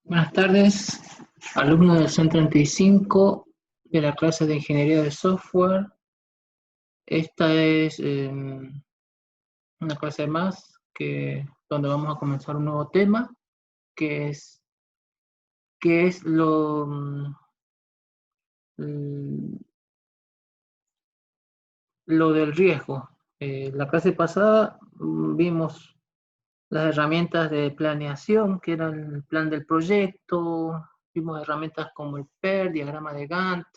Buenas tardes, alumnos del CEN 35 de la clase de Ingeniería de Software. Esta es una clase más donde vamos a comenzar un nuevo tema, que es lo del riesgo. La clase pasada vimos las herramientas de planeación, que era el plan del proyecto, vimos herramientas como el PER, diagrama de Gantt.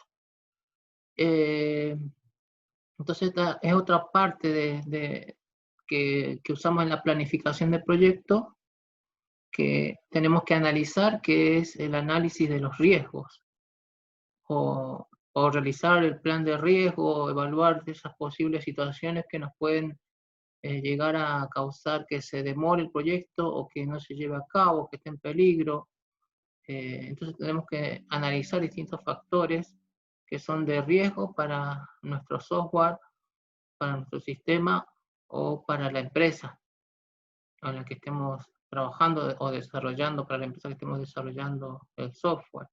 Entonces esta es otra parte que usamos en la planificación del proyecto, que tenemos que analizar, que es el análisis de los riesgos, o realizar el plan de riesgo, o evaluar esas posibles situaciones que nos pueden llegar a causar que se demore el proyecto, o que no se lleve a cabo, que esté en peligro. Entonces tenemos que analizar distintos factores que son de riesgo para nuestro software, para nuestro sistema o para la empresa en la que estemos trabajando o desarrollando, para la empresa que estemos desarrollando el software.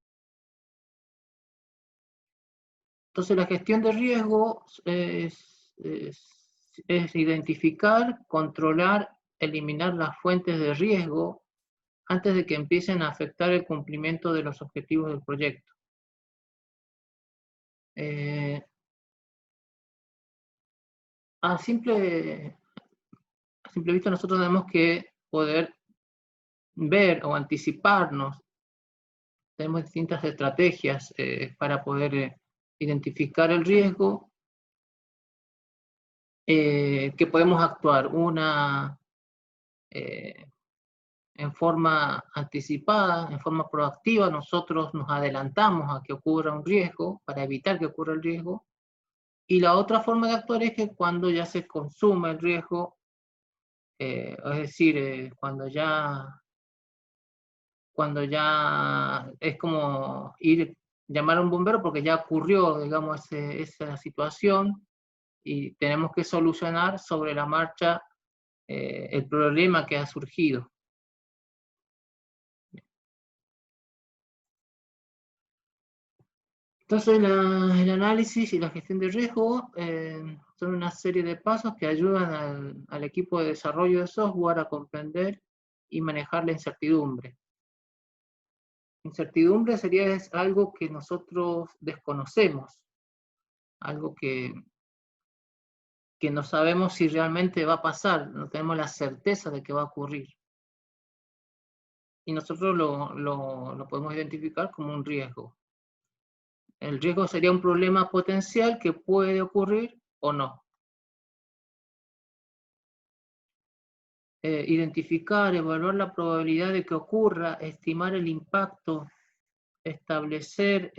Entonces la gestión de riesgo es identificar, controlar, eliminar las fuentes de riesgo antes de que empiecen a afectar el cumplimiento de los objetivos del proyecto. A simple vista nosotros tenemos que poder ver o anticiparnos. Tenemos distintas estrategias para poder identificar el riesgo, que podemos actuar. Una en forma anticipada, en forma proactiva, nosotros nos adelantamos a que ocurra un riesgo para evitar que ocurra el riesgo. Y la otra forma de actuar es que cuando ya se consume el riesgo, es decir, cuando ya es como llamar a un bombero porque ya ocurrió, digamos, esa situación y tenemos que solucionar sobre la marcha el problema que ha surgido. Entonces, el análisis y la gestión de riesgo son una serie de pasos que ayudan al equipo de desarrollo de software a comprender y manejar la incertidumbre. Incertidumbre es algo que nosotros desconocemos, algo que no sabemos si realmente va a pasar, no tenemos la certeza de que va a ocurrir. Y nosotros lo podemos identificar como un riesgo. El riesgo sería un problema potencial que puede ocurrir o no. Identificar, evaluar la probabilidad de que ocurra, estimar el impacto, establecer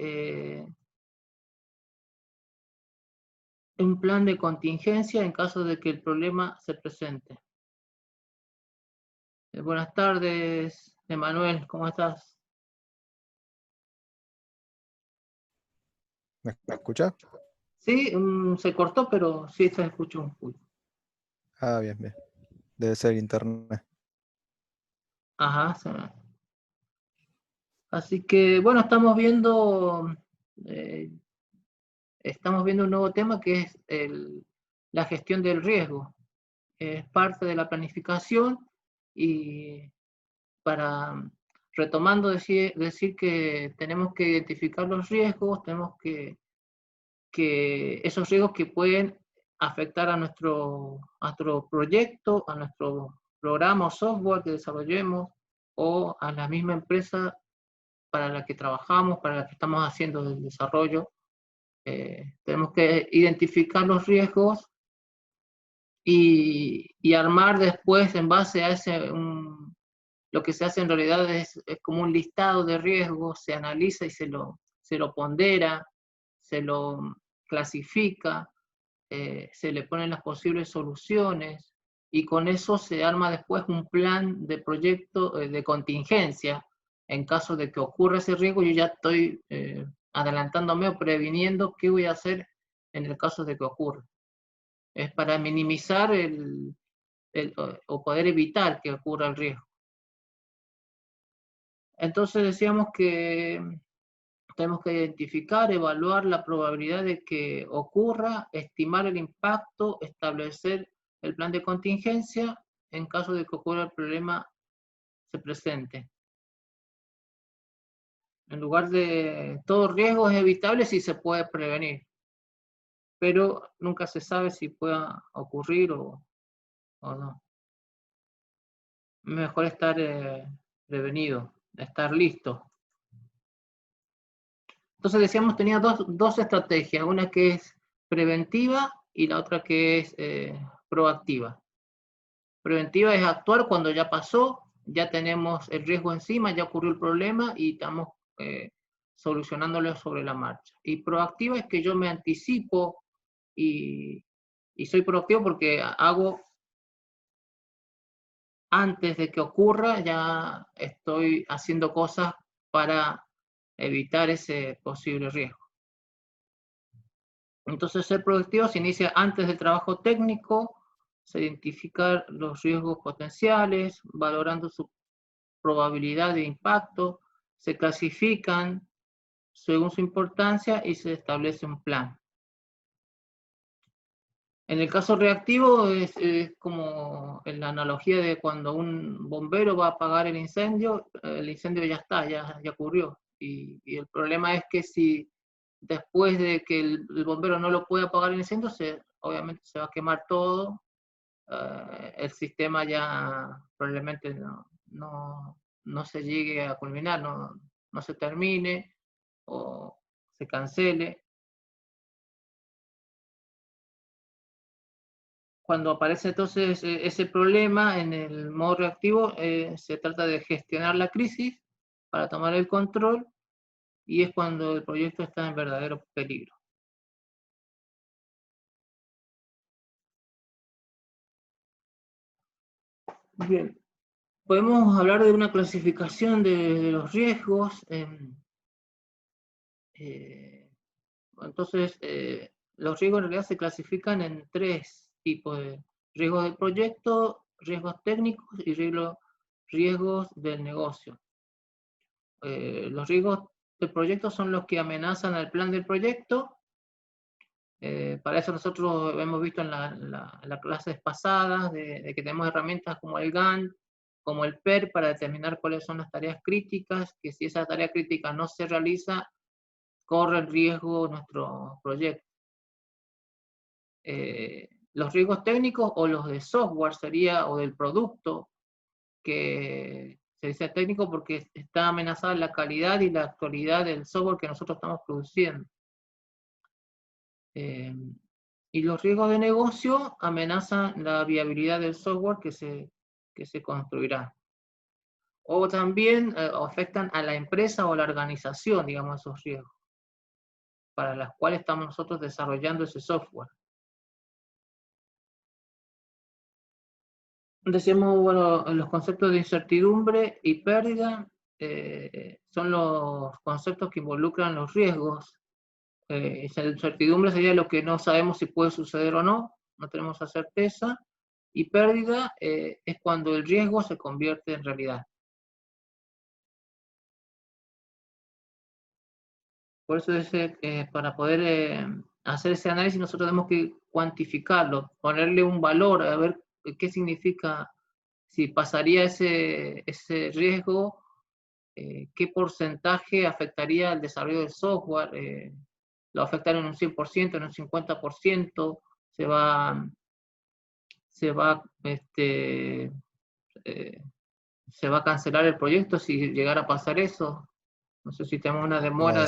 un plan de contingencia en caso de que el problema se presente. Buenas tardes, Emanuel, ¿cómo estás? ¿Me escucha? Sí, se cortó, pero sí se escuchó un poco. Ah, bien, bien. Debe ser internet. Ajá. Así que, bueno, estamos viendo un nuevo tema que es la gestión del riesgo. Es parte de la planificación y retomando decir que tenemos que identificar los riesgos, tenemos que esos riesgos que pueden afectar a nuestro proyecto, a nuestro programa o software que desarrollemos, o a la misma empresa para la que trabajamos, para la que estamos haciendo el desarrollo. Tenemos que identificar los riesgos y armar después en base a lo que se hace en realidad es como un listado de riesgos, se analiza y se lo pondera, se lo clasifica, se le ponen las posibles soluciones y con eso se arma después un plan de proyecto de contingencia. En caso de que ocurra ese riesgo, yo ya estoy adelantándome o previniendo qué voy a hacer en el caso de que ocurra. Es para minimizar o poder evitar que ocurra el riesgo. Entonces decíamos que tenemos que identificar, evaluar la probabilidad de que ocurra, estimar el impacto, establecer el plan de contingencia en caso de que ocurra el problema se presente. En lugar de todo riesgo es evitable si se puede prevenir, pero nunca se sabe si pueda ocurrir o no. Mejor estar prevenido, estar listo. Entonces decíamos, tenía dos estrategias, una que es preventiva y la otra que es proactiva. Preventiva es actuar cuando ya pasó, ya tenemos el riesgo encima, ya ocurrió el problema y estamos solucionándolo sobre la marcha. Y proactiva es que yo me anticipo y soy proactivo porque hago antes de que ocurra, ya estoy haciendo cosas para evitar ese posible riesgo. Entonces, ser proactivo se inicia antes del trabajo técnico, se identifican los riesgos potenciales, valorando su probabilidad de impacto, se clasifican según su importancia y se establece un plan. En el caso reactivo es como en la analogía de cuando un bombero va a apagar el incendio ya está, ya ocurrió. Y el problema es que si después de que el bombero no lo puede apagar el incendio, obviamente se va a quemar todo, el sistema ya probablemente no se llegue a culminar, no se termine o se cancele. Cuando aparece entonces ese problema en el modo reactivo, se trata de gestionar la crisis para tomar el control y es cuando el proyecto está en verdadero peligro. Bien, podemos hablar de una clasificación de los riesgos. Entonces, los riesgos en realidad se clasifican en tres tipos de riesgos del proyecto, riesgos técnicos y riesgos del negocio. Los riesgos del proyecto son los que amenazan al plan del proyecto. Para eso nosotros hemos visto en las clases pasadas de que tenemos herramientas como el Gantt, como el PER para determinar cuáles son las tareas críticas, que si esa tarea crítica no se realiza, corre el riesgo nuestro proyecto. Los riesgos técnicos o los de software o del producto, que se dice técnico porque está amenazada la calidad y la actualidad del software que nosotros estamos produciendo. Y los riesgos de negocio amenazan la viabilidad del software que se construirá. O también afectan a la empresa o la organización, digamos, esos riesgos, para las cuales estamos nosotros desarrollando ese software. Decíamos, bueno, los conceptos de incertidumbre y pérdida son los conceptos que involucran los riesgos. Esa incertidumbre sería lo que no sabemos si puede suceder o no tenemos la certeza, y pérdida es cuando el riesgo se convierte en realidad. Por eso para poder hacer ese análisis nosotros tenemos que cuantificarlo, ponerle un valor, a ver qué significa, si pasaría ese riesgo, qué porcentaje afectaría el desarrollo del software, lo afectaría en un 100%, en un 50%, se va a cancelar el proyecto si llegara a pasar eso. No sé si tenemos una demora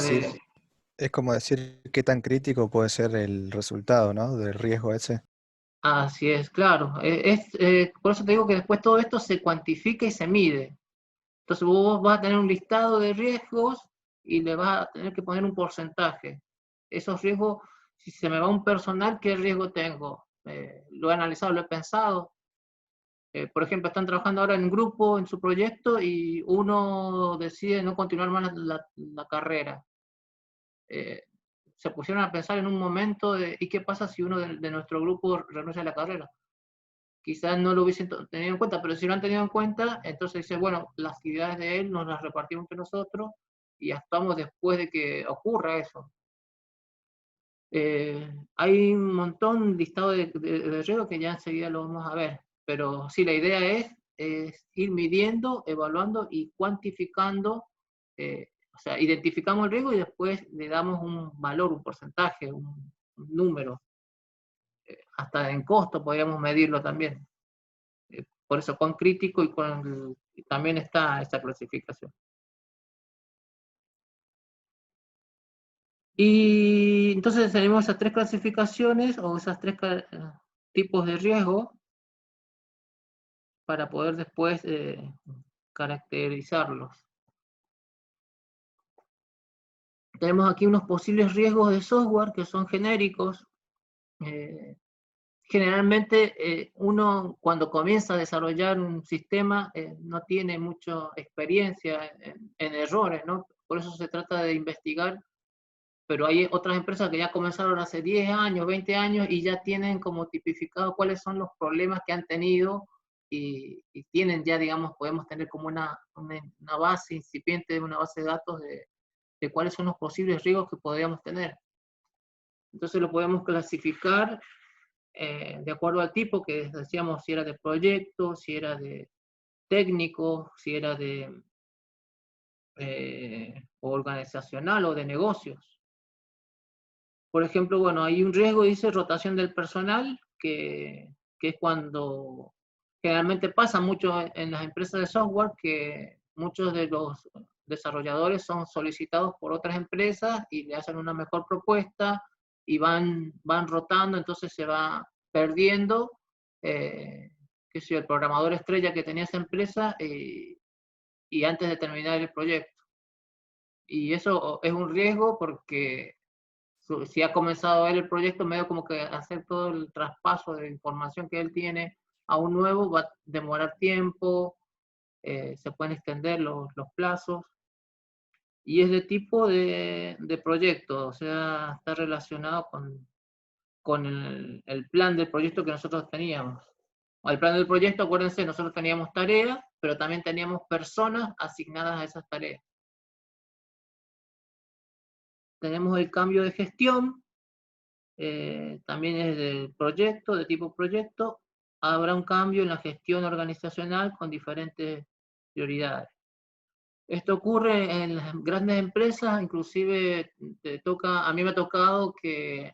Es como decir qué tan crítico puede ser el resultado, ¿no? Del riesgo ese. Así es, claro. Por eso te digo que después todo esto se cuantifica y se mide. Entonces vos vas a tener un listado de riesgos y le vas a tener que poner un porcentaje. Esos riesgos, si se me va un personal, ¿qué riesgo tengo? Lo he analizado, lo he pensado. Por ejemplo, están trabajando ahora en grupo en su proyecto y uno decide no continuar más la carrera. Se pusieron a pensar en un momento ¿y qué pasa si uno de nuestro grupo renuncia a la carrera? quizás no lo hubiesen tenido en cuenta, pero si lo han tenido en cuenta, entonces dice, bueno, las actividades de él nos las repartimos entre nosotros y actuamos después de que ocurra eso. Hay un montón listado de riesgos que ya enseguida lo vamos a ver, pero sí, la idea es ir midiendo, evaluando y cuantificando, o sea, identificamos el riesgo y después le damos un valor, un porcentaje, un número. Hasta en costo podríamos medirlo también. Por eso con crítico y también está esa clasificación. Y entonces tenemos esas tres clasificaciones o esas tres tipos de riesgo para poder después caracterizarlos. Tenemos aquí unos posibles riesgos de software que son genéricos. Generalmente uno cuando comienza a desarrollar un sistema no tiene mucha experiencia en errores, ¿no? Por eso se trata de investigar, pero hay otras empresas que ya comenzaron hace 10 años, 20 años y ya tienen como tipificado cuáles son los problemas que han tenido y tienen ya, digamos, podemos tener como una base incipiente, una base de datos de cuáles son los posibles riesgos que podríamos tener. Entonces lo podemos clasificar de acuerdo al tipo, que decíamos si era de proyecto, si era de técnico, si era de organizacional o de negocios. Por ejemplo, bueno, hay un riesgo, dice, rotación del personal, que es cuando generalmente pasa mucho en las empresas de software, que muchos de los desarrolladores son solicitados por otras empresas y le hacen una mejor propuesta y van rotando, entonces se va perdiendo, qué sé yo, el programador estrella que tenía esa empresa y antes de terminar el proyecto. Y eso es un riesgo porque si ha comenzado él el proyecto, medio como que hacer todo el traspaso de información que él tiene a un nuevo va a demorar tiempo, se pueden extender los plazos, y es de tipo de proyecto, o sea, está relacionado con el plan del proyecto que nosotros teníamos. Al plan del proyecto, acuérdense, nosotros teníamos tareas, pero también teníamos personas asignadas a esas tareas. Tenemos el cambio de gestión, también es de proyecto, de tipo proyecto. Habrá un cambio en la gestión organizacional con diferentes prioridades. Esto ocurre en las grandes empresas, inclusive a mí me ha tocado que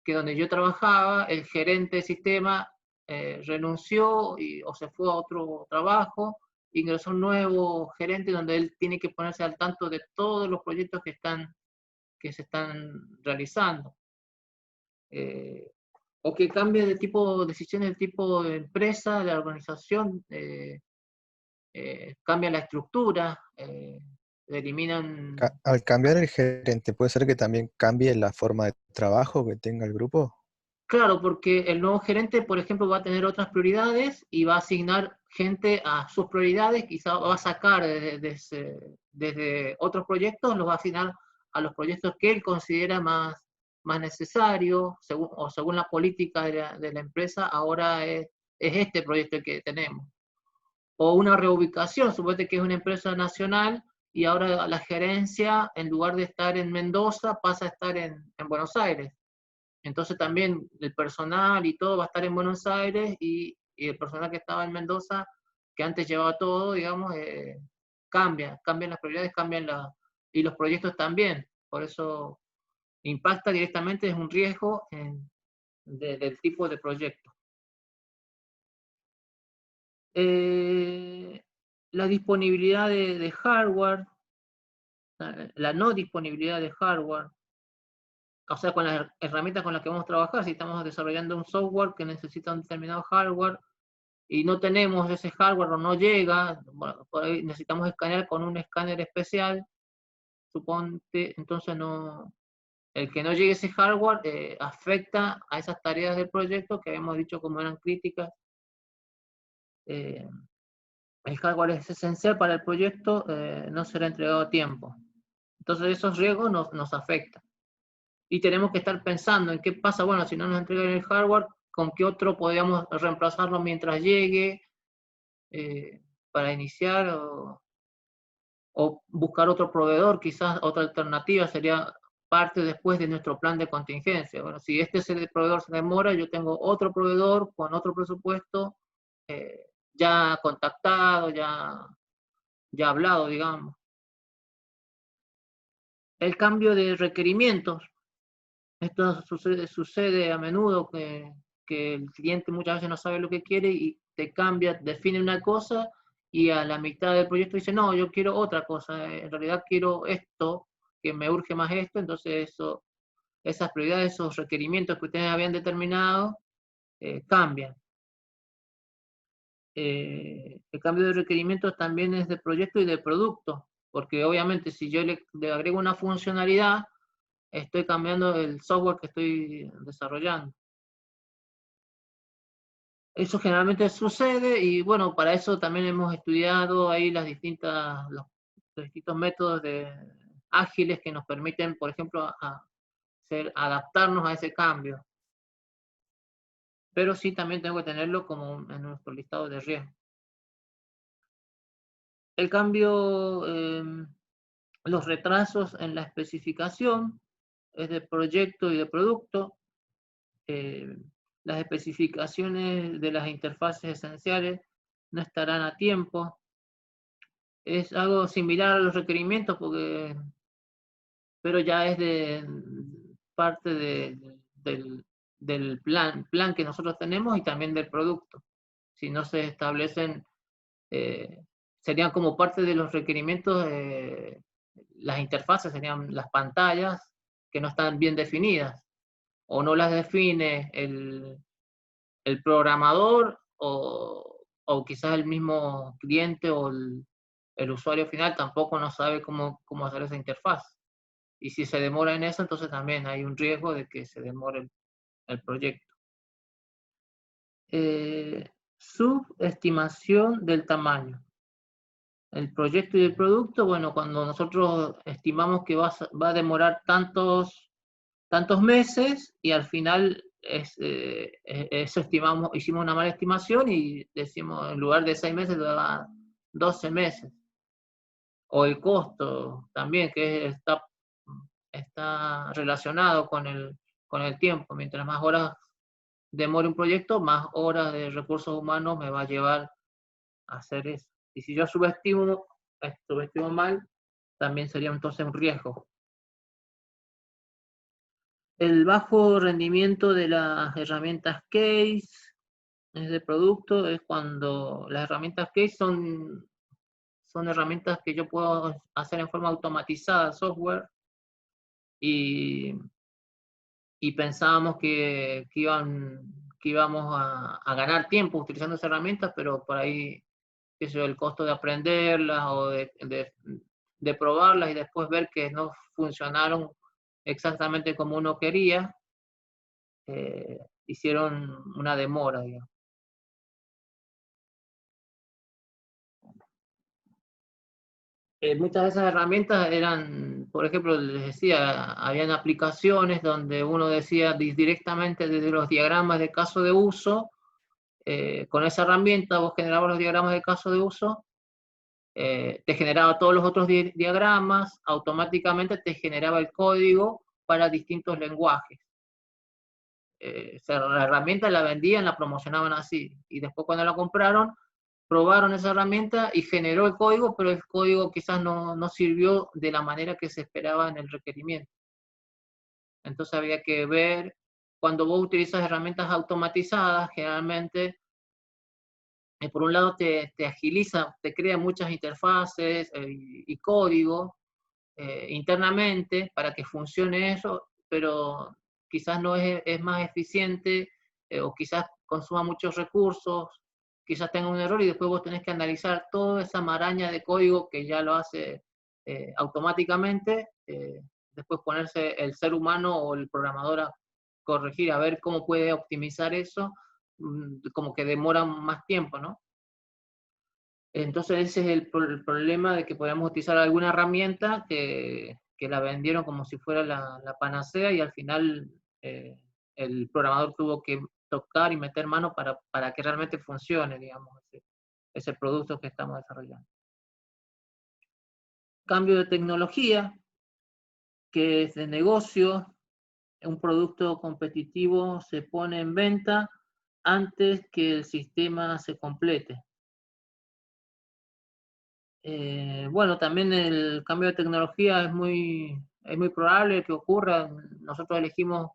donde yo trabajaba, el gerente de sistema renunció o se fue a otro trabajo, ingresó un nuevo gerente donde él tiene que ponerse al tanto de todos los proyectos que se están realizando. O que cambie de tipo, decisiones de tipo de empresa, de la organización, cambia la estructura, eliminan... Al cambiar el gerente, ¿puede ser que también cambie la forma de trabajo que tenga el grupo? Claro, porque el nuevo gerente, por ejemplo, va a tener otras prioridades y va a asignar gente a sus prioridades, quizá va a sacar desde otros proyectos, los va a asignar a los proyectos que él considera más necesarios, según la política de la empresa, ahora es este proyecto el que tenemos. O una reubicación, suponete que es una empresa nacional y ahora la gerencia, en lugar de estar en Mendoza, pasa a estar en Buenos Aires. Entonces también el personal y todo va a estar en Buenos Aires y el personal que estaba en Mendoza, que antes llevaba todo, digamos, cambian las prioridades, y los proyectos también. Por eso impacta directamente, es un riesgo del tipo de proyecto. La disponibilidad de hardware, la no disponibilidad de hardware, o sea, con las herramientas con las que vamos a trabajar, si estamos desarrollando un software que necesita un determinado hardware y no tenemos ese hardware o no llega, bueno, por ahí necesitamos escanear con un escáner especial, suponte, entonces el que no llegue ese hardware afecta a esas tareas del proyecto que habíamos dicho como eran críticas. El hardware es esencial para el proyecto, no será entregado a tiempo. Entonces esos riesgos nos afectan. Y tenemos que estar pensando en qué pasa, bueno, si no nos entregan el hardware, con qué otro podríamos reemplazarlo mientras llegue, para iniciar, o buscar otro proveedor, quizás otra alternativa sería parte después de nuestro plan de contingencia. Bueno, si este proveedor se demora, yo tengo otro proveedor con otro presupuesto, ya contactado, ya hablado, digamos. El cambio de requerimientos. Esto sucede a menudo que el cliente muchas veces no sabe lo que quiere y te cambia, define una cosa y a la mitad del proyecto dice, no, yo quiero otra cosa, en realidad quiero esto, que me urge más esto, entonces esas prioridades, esos requerimientos que ustedes habían determinado, cambian. El cambio de requerimientos también es de proyecto y de producto, porque obviamente si yo le agrego una funcionalidad, estoy cambiando el software que estoy desarrollando. Eso generalmente sucede y bueno, para eso también hemos estudiado ahí los distintos métodos ágiles que nos permiten, por ejemplo, adaptarnos a ese cambio. Pero sí también tengo que tenerlo como en nuestro listado de riesgo. El cambio, los retrasos en la especificación es de proyecto y de producto. Las especificaciones de las interfaces esenciales no estarán a tiempo. Es algo similar a los requerimientos, pero ya es de parte del plan que nosotros tenemos y también del producto. Si no se establecen, serían como parte de los requerimientos, las interfaces serían las pantallas que no están bien definidas, o no las define el programador, o quizás el mismo cliente o el usuario final tampoco no sabe cómo hacer esa interfaz. Y si se demora en eso, entonces también hay un riesgo de que se demore el proyecto. Subestimación del tamaño. El proyecto y el producto, bueno, cuando nosotros estimamos que va a demorar tantos meses y al final eso hicimos una mala estimación y decimos en lugar de 6 meses, dura 12 meses. O el costo también, que está relacionado con el tiempo. Mientras más horas demore un proyecto, más horas de recursos humanos me va a llevar a hacer eso. Y si yo subestimo mal, también sería entonces un riesgo. El bajo rendimiento de las herramientas case de producto es cuando las herramientas case son herramientas que yo puedo hacer en forma automatizada, software, y pensábamos que íbamos a ganar tiempo utilizando esas herramientas, pero por ahí, qué sé yo, el costo de aprenderlas o de probarlas y después ver que no funcionaron exactamente como uno quería, hicieron una demora, digamos. Muchas de esas herramientas eran, por ejemplo, les decía, habían aplicaciones donde uno decía directamente desde los diagramas de caso de uso, con esa herramienta vos generabas los diagramas de caso de uso, te generaba todos los otros diagramas, automáticamente te generaba el código para distintos lenguajes. La herramienta la vendían, la promocionaban así, y después cuando la compraron, probaron esa herramienta y generó el código, pero el código quizás no sirvió de la manera que se esperaba en el requerimiento. Entonces había que ver, cuando vos utilizas herramientas automatizadas, generalmente, por un lado te agiliza, te crea muchas interfaces y código internamente para que funcione eso, pero quizás no es más eficiente, o quizás consuma muchos recursos, quizás tenga un error y después vos tenés que analizar toda esa maraña de código que ya lo hace automáticamente, después ponerse el ser humano o el programador a corregir, a ver cómo puede optimizar eso, como que demora más tiempo, ¿no? Entonces ese es el problema de que podamos utilizar alguna herramienta que la vendieron como si fuera la panacea y al final el programador tuvo que tocar y meter mano para que realmente funcione, digamos, ese producto que estamos desarrollando. Cambio de tecnología, que es de negocio. Un producto competitivo se pone en venta antes que el sistema se complete. Bueno, también el cambio de tecnología es muy probable que ocurra. Nosotros elegimos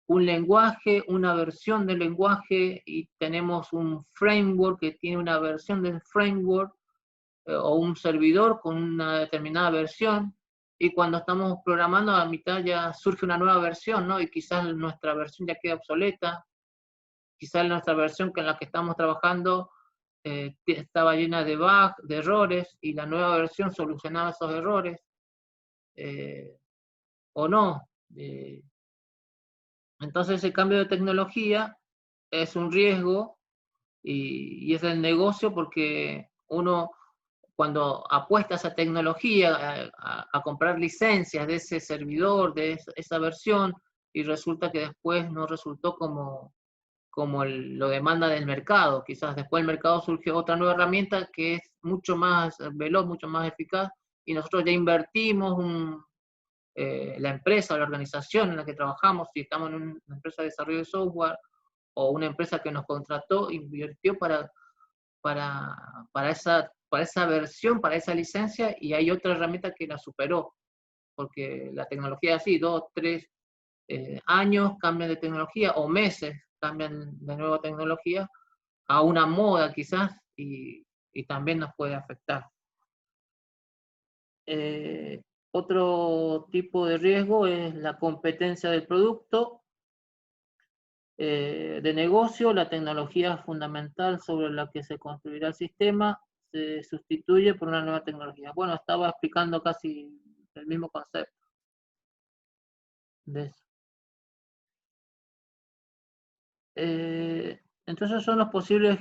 un lenguaje, una versión del lenguaje, y tenemos un framework que tiene una versión del framework, o un servidor con una determinada versión, y cuando estamos programando a mitad ya surge una nueva versión, ¿no? Y quizás nuestra versión ya queda obsoleta, quizás nuestra versión en la que estamos trabajando estaba llena de bugs, de errores, y la nueva versión solucionaba esos errores, o no. Entonces el cambio de tecnología es un riesgo, y es el negocio, porque uno cuando apuesta a esa tecnología, a comprar licencias de ese servidor, de esa versión, y resulta que después no resultó como lo demanda del mercado. Quizás después del mercado surgió otra nueva herramienta que es mucho más veloz, mucho más eficaz, y nosotros ya invertimos la empresa o la organización en la que trabajamos, si estamos en una empresa de desarrollo de software, o una empresa que nos contrató, invirtió para esa versión, para esa licencia, y hay otra herramienta que la superó, porque la tecnología es así, 2, 3 años cambian de tecnología, o meses cambian de nueva tecnología, a una moda quizás, y también nos puede afectar. Otro tipo de riesgo es la competencia del producto. De negocio, la tecnología fundamental sobre la que se construirá el sistema se sustituye por una nueva tecnología. Bueno, estaba explicando casi el mismo concepto de eso. Entonces son los posibles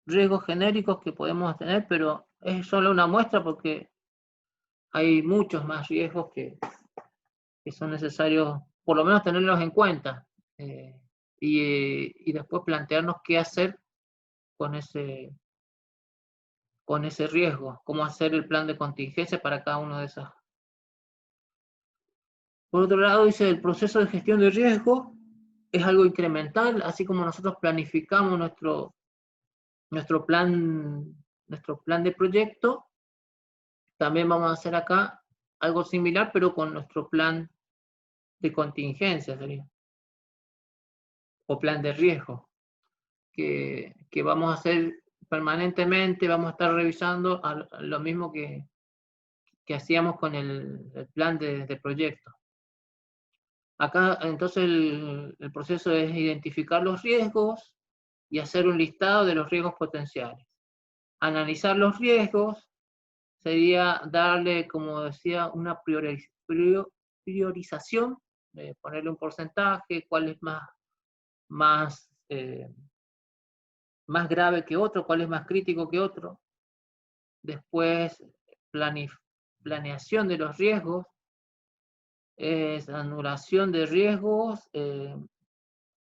riesgos genéricos que podemos tener, pero es solo una muestra, porque hay muchos más riesgos que son necesarios, por lo menos tenerlos en cuenta, y después plantearnos qué hacer con ese riesgo, cómo hacer el plan de contingencia para cada uno de esos. Por otro lado, dice, el proceso de gestión de riesgo es algo incremental, así como nosotros planificamos nuestro plan de proyecto, también vamos a hacer acá algo similar, pero con nuestro plan de contingencia, sería, o plan de riesgo, que vamos a hacer permanentemente. Vamos a estar revisando lo mismo que hacíamos con el plan de proyecto. Acá entonces el proceso es identificar los riesgos y hacer un listado de los riesgos potenciales. Analizar los riesgos sería darle, como decía, una priorización, ponerle un porcentaje, cuál es más grave que otro, cuál es más crítico que otro. Después, planeación de los riesgos, es anulación de riesgos,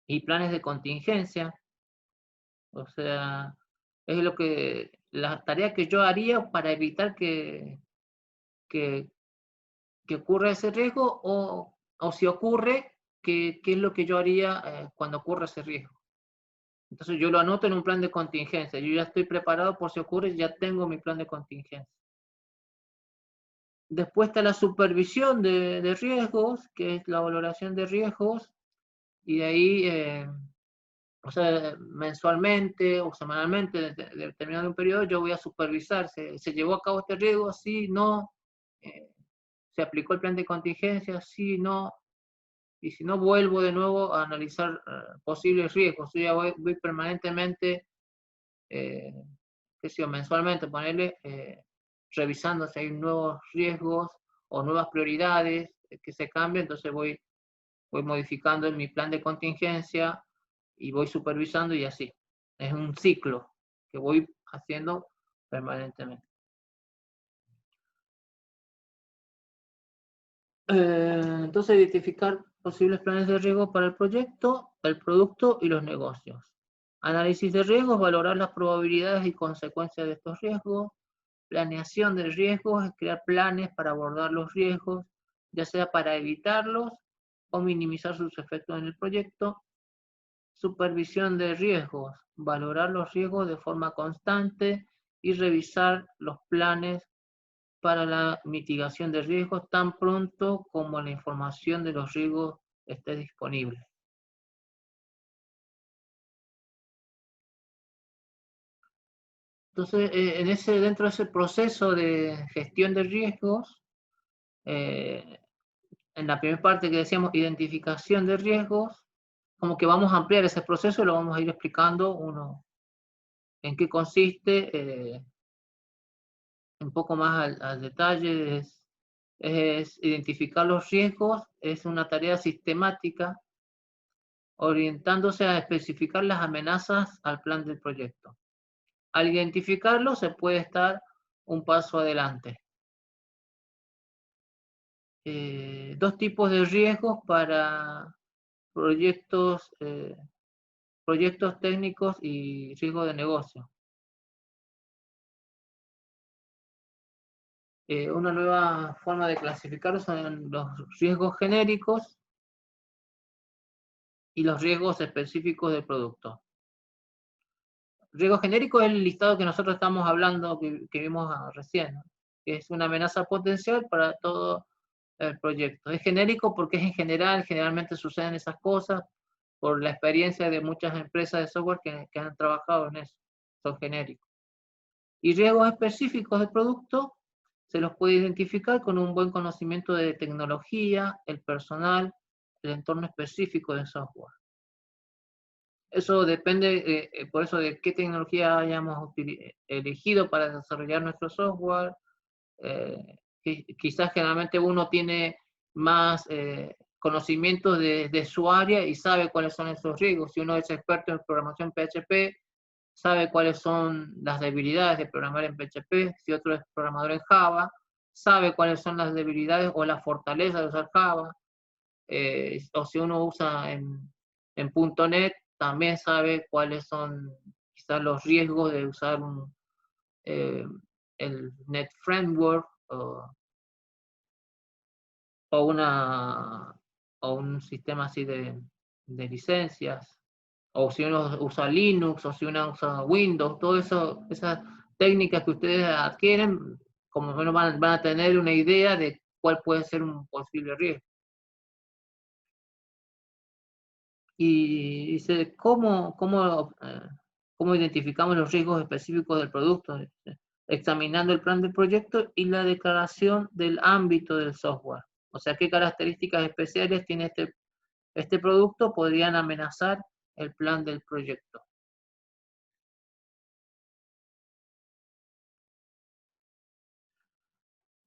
y planes de contingencia. O sea, es la tarea que yo haría para evitar que ocurra ese riesgo, o si ocurre, qué es lo que yo haría cuando ocurra ese riesgo. Entonces yo lo anoto en un plan de contingencia. Yo ya estoy preparado por si ocurre, ya tengo mi plan de contingencia. Después está la supervisión de riesgos, que es la valoración de riesgos, y de ahí, o sea, mensualmente o semanalmente, determinado un periodo, yo voy a supervisar, ¿se llevó a cabo este riesgo? Sí, no. ¿Se aplicó el plan de contingencia? Sí, no. Y si no, vuelvo de nuevo a analizar posibles riesgos. Yo ya voy permanentemente, qué sé yo, mensualmente, ponerle, revisando si hay nuevos riesgos o nuevas prioridades que se cambian. Entonces voy modificando en mi plan de contingencia y voy supervisando, y así. Es un ciclo que voy haciendo permanentemente. Entonces, identificar Posibles planes de riesgo para el proyecto, el producto y los negocios. Análisis de riesgos, valorar las probabilidades y consecuencias de estos riesgos. Planeación de riesgos, es crear planes para abordar los riesgos, ya sea para evitarlos o minimizar sus efectos en el proyecto. Supervisión de riesgos, valorar los riesgos de forma constante y revisar los planes para la mitigación de riesgos tan pronto como la información de los riesgos esté disponible. Entonces, dentro de ese proceso de gestión de riesgos, en la primera parte que decíamos identificación de riesgos, como que vamos a ampliar ese proceso y lo vamos a ir explicando en qué consiste, un poco más al detalle. Es identificar los riesgos, es una tarea sistemática orientándose a especificar las amenazas al plan del proyecto. Al identificarlo se puede estar un paso adelante. Dos tipos de riesgos para proyectos, proyectos técnicos y riesgo de negocio. Una nueva forma de clasificarlos son los riesgos genéricos y los riesgos específicos del producto. Riesgo genérico es el listado que nosotros estamos hablando, que vimos recién, ¿no? Que es una amenaza potencial para todo el proyecto. Es genérico porque es en general, generalmente suceden esas cosas por la experiencia de muchas empresas de software que han trabajado en eso, son genéricos. Y riesgos específicos del producto se los puede identificar con un buen conocimiento de tecnología, el personal, el entorno específico del software. Eso depende, por eso, de qué tecnología hayamos elegido para desarrollar nuestro software. Quizás generalmente uno tiene más conocimientos de su área y sabe cuáles son esos riesgos. Si uno es experto en programación PHP, sabe cuáles son las debilidades de programar en PHP. Si otro es programador en Java, sabe cuáles son las debilidades o las fortalezas de usar Java. O si uno usa en .NET, también sabe cuáles son quizás los riesgos de usar eh, el Net Framework o un sistema así de licencias, o si uno usa Linux, o si uno usa Windows, todo eso, esas técnicas que ustedes adquieren, como menos van a tener una idea de cuál puede ser un posible riesgo. Y dice, ¿cómo identificamos los riesgos específicos del producto? Examinando el plan del proyecto y la declaración del ámbito del software. O sea, qué características especiales tiene este producto podrían amenazar el plan del proyecto.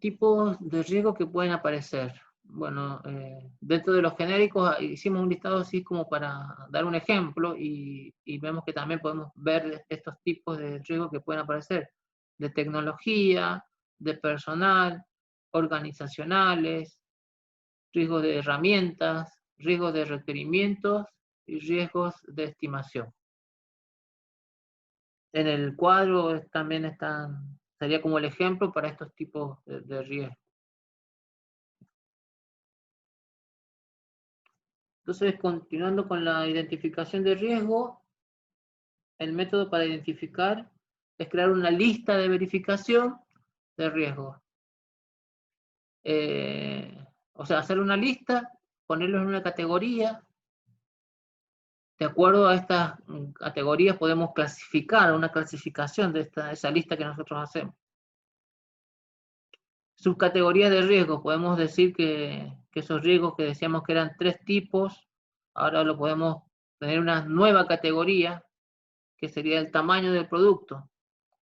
Tipos de riesgos que pueden aparecer. Bueno, dentro de los genéricos hicimos un listado así como para dar un ejemplo y vemos que también podemos ver estos tipos de riesgos que pueden aparecer, de tecnología, de personal, organizacionales, riesgos de herramientas, riesgos de requerimientos y riesgos de estimación. En el cuadro también sería como el ejemplo para estos tipos de riesgos. Entonces, continuando con la identificación de riesgo, el método para identificar es crear una lista de verificación de riesgos. O sea, hacer una lista, ponerlos en una categoría. De acuerdo a estas categorías podemos clasificar una clasificación de esa lista que nosotros hacemos. Subcategorías de riesgos, podemos decir que esos riesgos que decíamos que eran 3 tipos, ahora lo podemos tener una nueva categoría, que sería el tamaño del producto.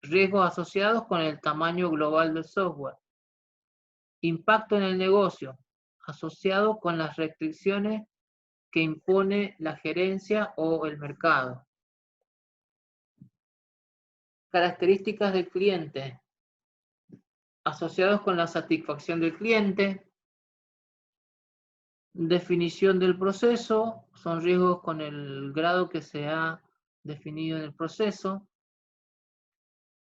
Riesgos asociados con el tamaño global del software. Impacto en el negocio, asociado con las restricciones que impone la gerencia o el mercado. Características del cliente, asociados con la satisfacción del cliente. Definición del proceso, son riesgos con el grado que se ha definido en el proceso.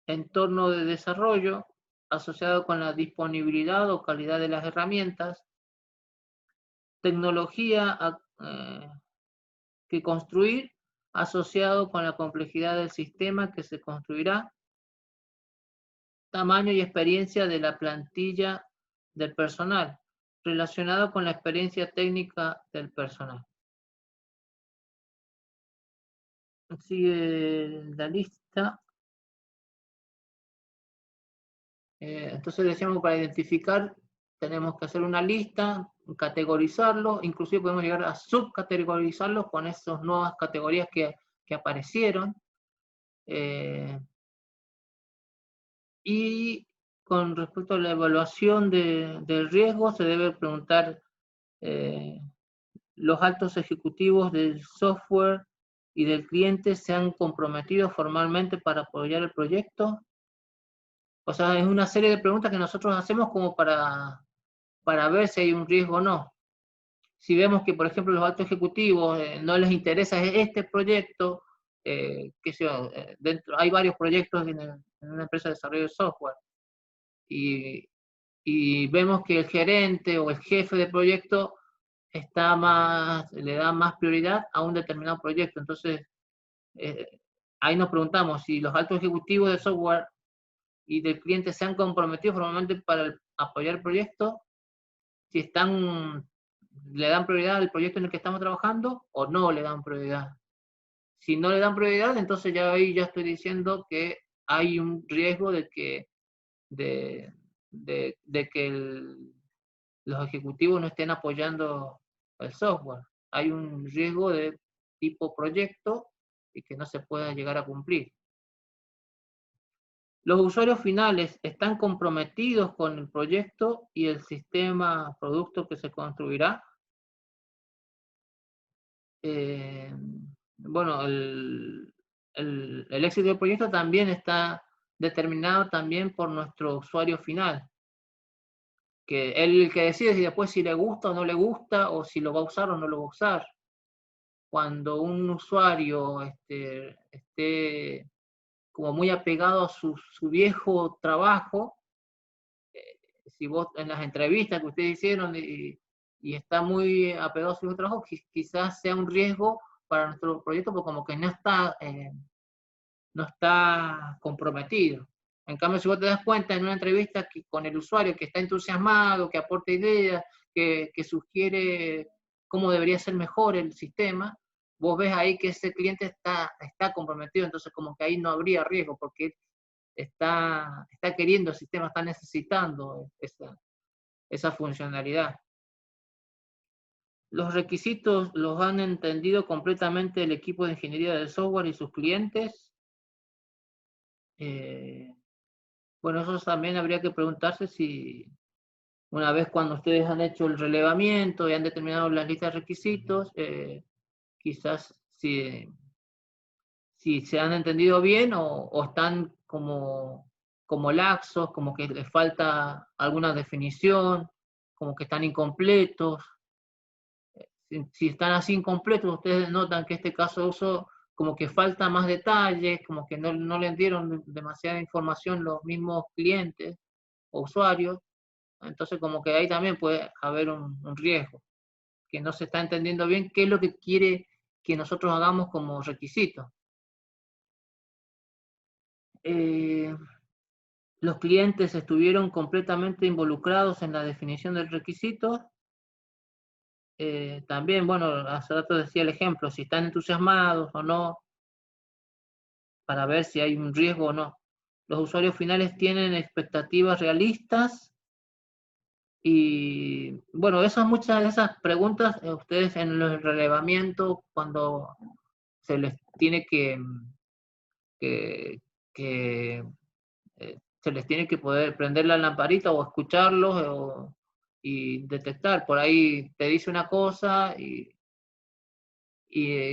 Entorno de desarrollo, asociado con la disponibilidad o calidad de las herramientas. Tecnología que construir, asociado con la complejidad del sistema que se construirá. Tamaño y experiencia de la plantilla del personal, relacionado con la experiencia técnica del personal. Sigue la lista. Entonces decíamos, para identificar tenemos que hacer una lista, categorizarlo, inclusive podemos llegar a subcategorizarlos con esas nuevas categorías que aparecieron. Y con respecto a la evaluación del riesgo, se debe preguntar los altos ejecutivos del software y del cliente se han comprometido formalmente para apoyar el proyecto. O sea, es una serie de preguntas que nosotros hacemos como para ver si hay un riesgo o no. Si vemos que, por ejemplo, los altos ejecutivos no les interesa este proyecto, dentro, hay varios proyectos en una empresa de desarrollo de software, y vemos que el gerente o el jefe de proyecto le da más prioridad a un determinado proyecto. Entonces, ahí nos preguntamos si los altos ejecutivos de software y del cliente se han comprometido formalmente para apoyar el proyecto, si le dan prioridad al proyecto en el que estamos trabajando o no le dan prioridad. Si no le dan prioridad, entonces ya ahí ya estoy diciendo que hay un riesgo de que, los ejecutivos no estén apoyando el software. Hay un riesgo de tipo proyecto y que no se pueda llegar a cumplir. Los usuarios finales están comprometidos con el proyecto y el sistema producto que se construirá. Bueno, el éxito del proyecto también está determinado también por nuestro usuario final, que él el que decide si después si le gusta o no le gusta, o si lo va a usar o no lo va a usar. Cuando un usuario esté como muy apegado a su viejo trabajo, si vos en las entrevistas que ustedes hicieron y está muy apegado a su viejo trabajo, quizás sea un riesgo para nuestro proyecto, porque como que no está comprometido. En cambio, si vos te das cuenta en una entrevista que con el usuario que está entusiasmado, que aporta ideas, que sugiere cómo debería ser mejor el sistema, vos ves ahí que ese cliente está comprometido, entonces como que ahí no habría riesgo, porque está queriendo el sistema, está necesitando esa funcionalidad. Los requisitos los han entendido completamente el equipo de ingeniería del software y sus clientes. Bueno, eso también habría que preguntarse si una vez cuando ustedes han hecho el relevamiento y han determinado las listas de requisitos, quizás si se han entendido bien o están como laxos, como que les falta alguna definición, como que están incompletos. Si están así incompletos, ustedes notan que este caso de uso como que falta más detalles, como que no le dieron demasiada información los mismos clientes o usuarios, entonces como que ahí también puede haber un riesgo, que no se está entendiendo bien qué es lo que quiere que nosotros hagamos como requisito. Los clientes estuvieron completamente involucrados en la definición del requisito. También, bueno, hace rato decía el ejemplo, si están entusiasmados o no, para ver si hay un riesgo o no. Los usuarios finales tienen expectativas realistas y, bueno, muchas de esas preguntas, ustedes en el relevamiento, cuando se les tiene que se les tiene que poder prender la lamparita o escucharlos y detectar. Por ahí te dice una cosa y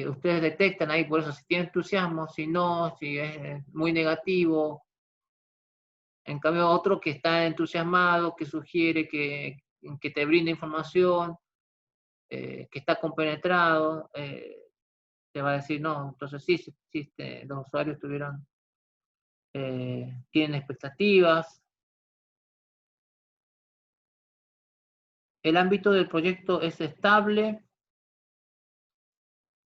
ustedes detectan ahí, por eso si tiene entusiasmo, si no, si es muy negativo. En cambio, otro que está entusiasmado, que sugiere que te brinde información, que está compenetrado, te va a decir, no, entonces sí, los usuarios tienen expectativas. El ámbito del proyecto es estable,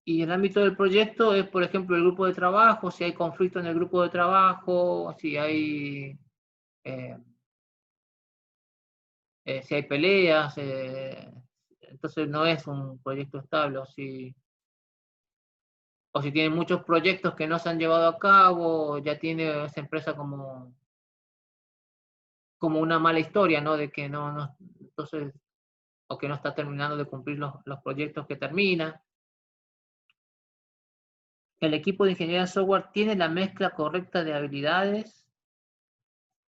y el ámbito del proyecto es, por ejemplo, el grupo de trabajo, si hay conflicto en el grupo de trabajo, eh, si hay peleas, entonces no es un proyecto estable, o si tiene muchos proyectos que no se han llevado a cabo, ya tiene esa empresa como una mala historia, ¿no? De que entonces, o que no está terminando de cumplir los proyectos que termina. El equipo de ingeniería de software tiene la mezcla correcta de habilidades.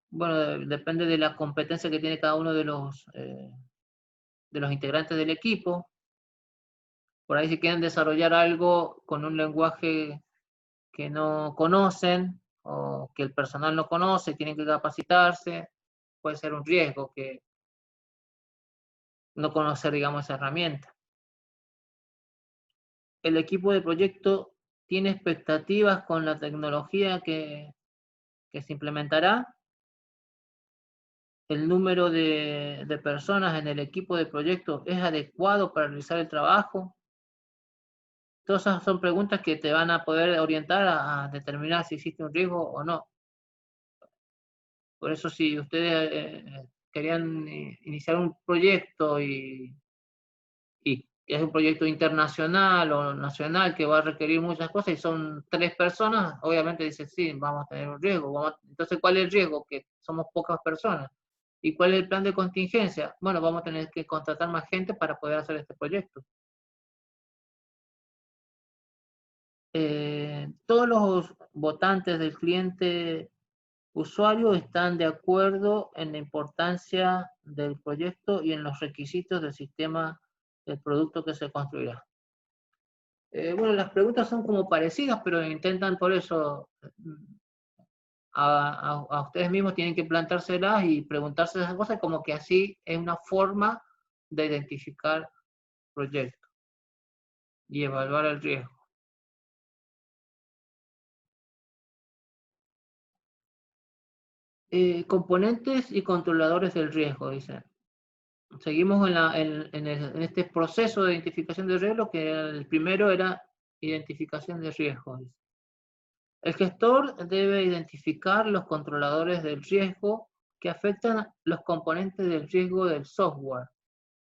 Bueno, depende de la competencia que tiene cada uno de los integrantes del equipo. Por ahí si quieren desarrollar algo con un lenguaje que no conocen o que el personal no conoce, tienen que capacitarse, puede ser un riesgo que no conocer, digamos, esa herramienta. El equipo de proyecto tiene expectativas con la tecnología que se implementará. El número de personas en el equipo de proyecto es adecuado para realizar el trabajo. Todas esas son preguntas que te van a poder orientar a determinar si existe un riesgo o no. Por eso si ustedes querían iniciar un proyecto y es un proyecto internacional o nacional que va a requerir muchas cosas y son 3 personas, obviamente dicen, sí, vamos a tener un riesgo. Entonces, ¿cuál es el riesgo? Que somos pocas personas. ¿Y cuál es el plan de contingencia? Bueno, vamos a tener que contratar más gente para poder hacer este proyecto. Todos los votantes del cliente usuario están de acuerdo en la importancia del proyecto y en los requisitos del sistema del producto que se construirá. Bueno, las preguntas son como parecidas, pero intentan por eso a ustedes mismos tienen que plantárselas y preguntarse esas cosas, como que así es una forma de identificar proyectos y evaluar el riesgo. Componentes y controladores del riesgo, dicen. Seguimos en este proceso de identificación de riesgo, que el primero era identificación de riesgos. El gestor debe identificar los controladores del riesgo que afectan los componentes del riesgo del software,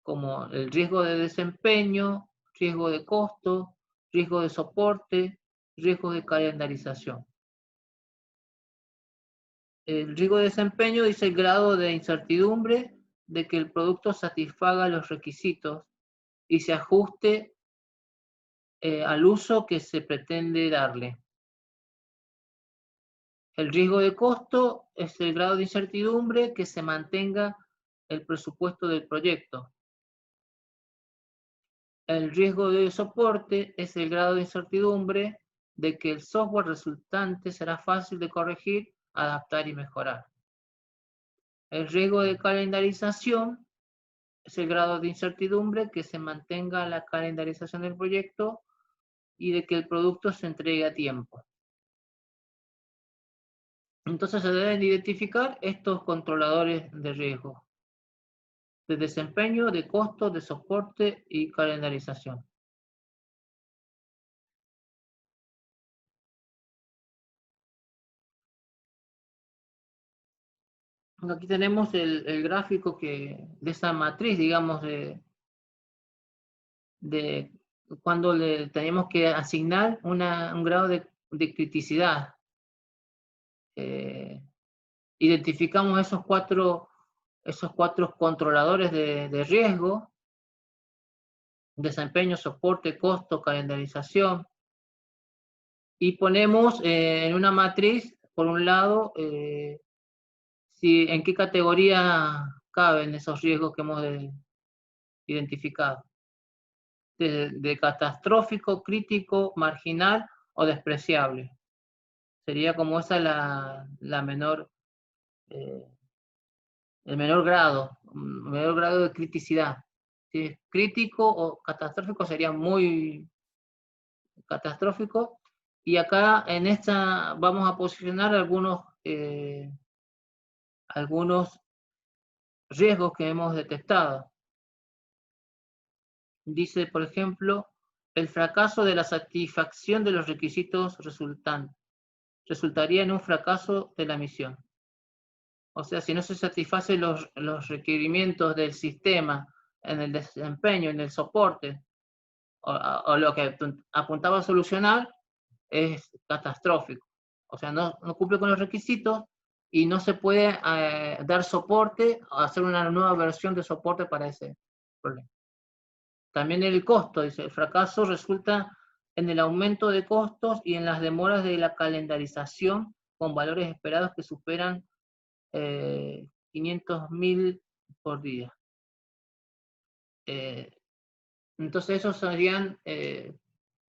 como el riesgo de desempeño, riesgo de costo, riesgo de soporte, riesgo de calendarización. El riesgo de desempeño dice el grado de incertidumbre de que el producto satisfaga los requisitos y se ajuste al uso que se pretende darle. El riesgo de costo es el grado de incertidumbre que se mantenga el presupuesto del proyecto. El riesgo de soporte es el grado de incertidumbre de que el software resultante será fácil de corregir, adaptar y mejorar. El riesgo de calendarización es el grado de incertidumbre que se mantenga la calendarización del proyecto y de que el producto se entregue a tiempo. Entonces se deben identificar estos controladores de riesgo, de desempeño, de costo, de soporte y calendarización. Aquí tenemos el gráfico de esa matriz, digamos, de cuando le tenemos que asignar un grado de criticidad. Identificamos esos cuatro controladores de riesgo: desempeño, soporte, costo, calendarización, y ponemos en una matriz, por un lado, en qué categoría caben esos riesgos que hemos identificado. De catastrófico, crítico, marginal o despreciable. Sería como esa la menor, el menor grado de criticidad. Si es crítico o catastrófico sería muy catastrófico. Y acá en esta vamos a posicionar algunos riesgos que hemos detectado. Dice, por ejemplo, el fracaso de la satisfacción de los requisitos resultantes resultaría en un fracaso de la misión. O sea, si no se satisfacen los requerimientos del sistema en el desempeño, en el soporte, o lo que apuntaba a solucionar, es catastrófico. O sea, no cumple con los requisitos y no se puede dar soporte, hacer una nueva versión de soporte para ese problema. También el costo, dice, el fracaso resulta en el aumento de costos y en las demoras de la calendarización con valores esperados que superan 500.000 por día. Entonces esos serían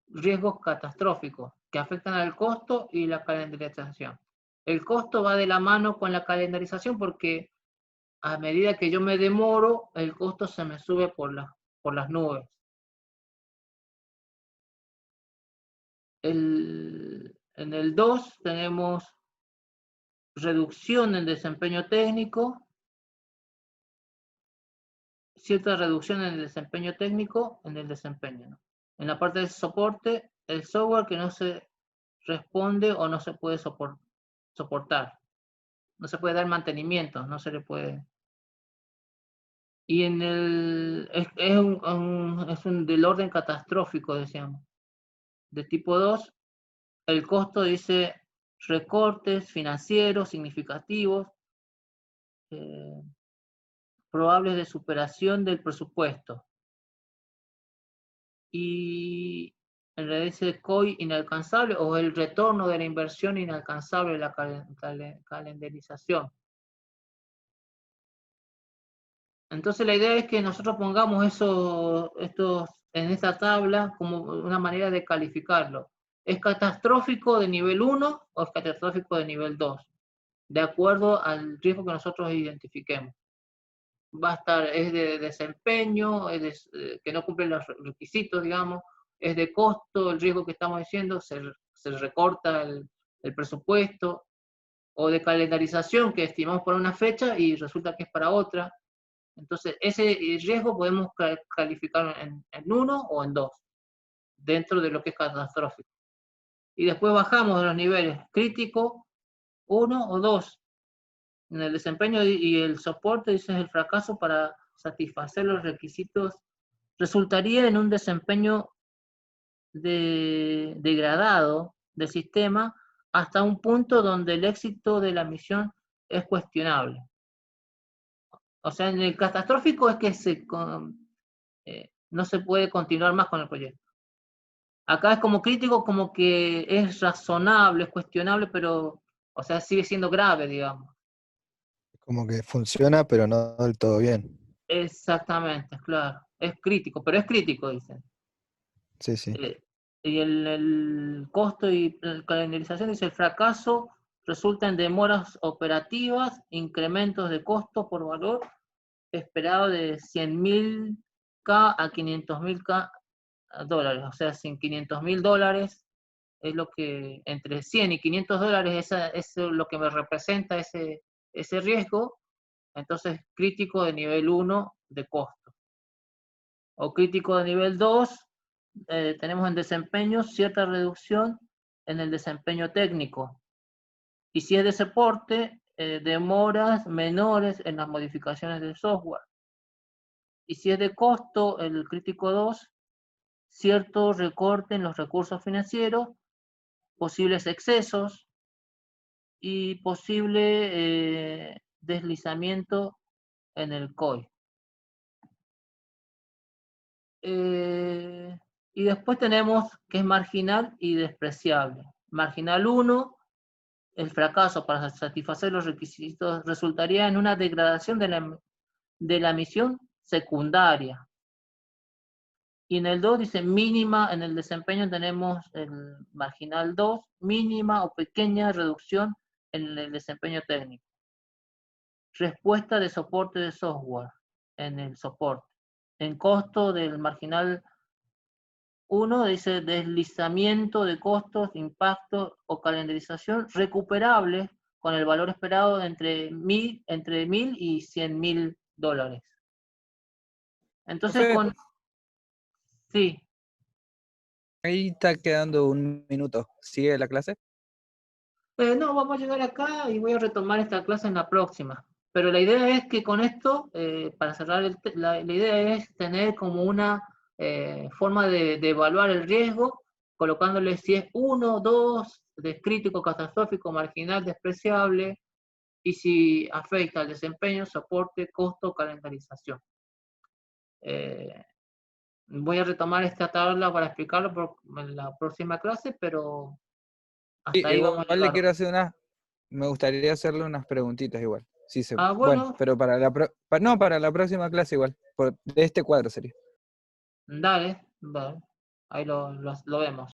riesgos catastróficos que afectan al costo y la calendarización. El costo va de la mano con la calendarización porque a medida que yo me demoro, el costo se me sube por las nubes. En el 2 tenemos reducción en desempeño técnico, cierta reducción en el desempeño técnico, en el desempeño, ¿no? En la parte de soporte, el software que no se responde o no se puede soportar. No se puede dar mantenimiento, no se le puede. Y en es un del orden catastrófico, decíamos. De tipo 2, el costo dice recortes financieros significativos, probables de superación del presupuesto. Y en realidad dice COI inalcanzable o el retorno de la inversión inalcanzable, la calendarización. Entonces la idea es que nosotros pongamos estos en esta tabla como una manera de calificarlo. ¿Es catastrófico de nivel 1 o es catastrófico de nivel 2? De acuerdo al riesgo que nosotros identifiquemos. Va a estar, es de desempeño, que no cumple los requisitos, digamos, es de costo, el riesgo que estamos diciendo, se recorta el presupuesto, o de calendarización que estimamos para una fecha y resulta que es para otra. Entonces, ese riesgo podemos calificarlo en 1 o en 2, dentro de lo que es catastrófico. Y después bajamos de los niveles crítico, 1 o 2. En el desempeño y el soporte, dice, el fracaso para satisfacer los requisitos resultaría en un desempeño degradado del sistema hasta un punto donde el éxito de la misión es cuestionable. O sea, en el catastrófico es que no se puede continuar más con el proyecto. Acá es como crítico, como que es razonable, es cuestionable, pero, o sea, sigue siendo grave, digamos. Como que funciona, pero no del todo bien. Exactamente, claro. Es crítico, pero es crítico, dicen. Sí, sí. Y el costo y la calendarización dice, el fracaso resulta en demoras operativas, incrementos de costo por valor esperado de 100.000K a 500.000K dólares. O sea, sin 500.000 dólares es lo que, entre 100 y 500 dólares, es lo que me representa ese riesgo. Entonces, crítico de nivel 1 de costo. O crítico de nivel 2, tenemos en desempeño cierta reducción en el desempeño técnico. Y si es de soporte, demoras menores en las modificaciones del software. Y si es de costo, el crítico 2, cierto recorte en los recursos financieros, posibles excesos y posible deslizamiento en el COI. Y después tenemos que es marginal y despreciable. Marginal 1, el fracaso para satisfacer los requisitos resultaría en una degradación de la misión secundaria. Y en el 2 dice mínima, en el desempeño tenemos el marginal 2, mínima o pequeña reducción en el desempeño técnico. Respuesta de soporte de software, en el soporte. en costo del marginal 1, dice deslizamiento de costos, impacto o calendarización recuperables con el valor esperado de entre 1.000 y 100.000 dólares. Entonces, Profe, sí. ahí está quedando un minuto. ¿Sigue la clase? No, vamos a llegar acá y voy a retomar esta clase en la próxima. Pero la idea es que con esto, para cerrar, la idea es tener como una forma de evaluar el riesgo, colocándole si es 1, 2, de crítico, catastrófico, marginal, despreciable, y si afecta al desempeño, soporte, costo, calendarización. Voy a retomar esta tabla para explicarlo en la próxima clase, pero Sí, hasta ahí vamos a igual le llegar. quiero hacer me gustaría hacerle unas preguntitas igual. Sí, bueno, Bueno, pero no, para la próxima clase igual, de este cuadro sería. dale, ahí lo vemos.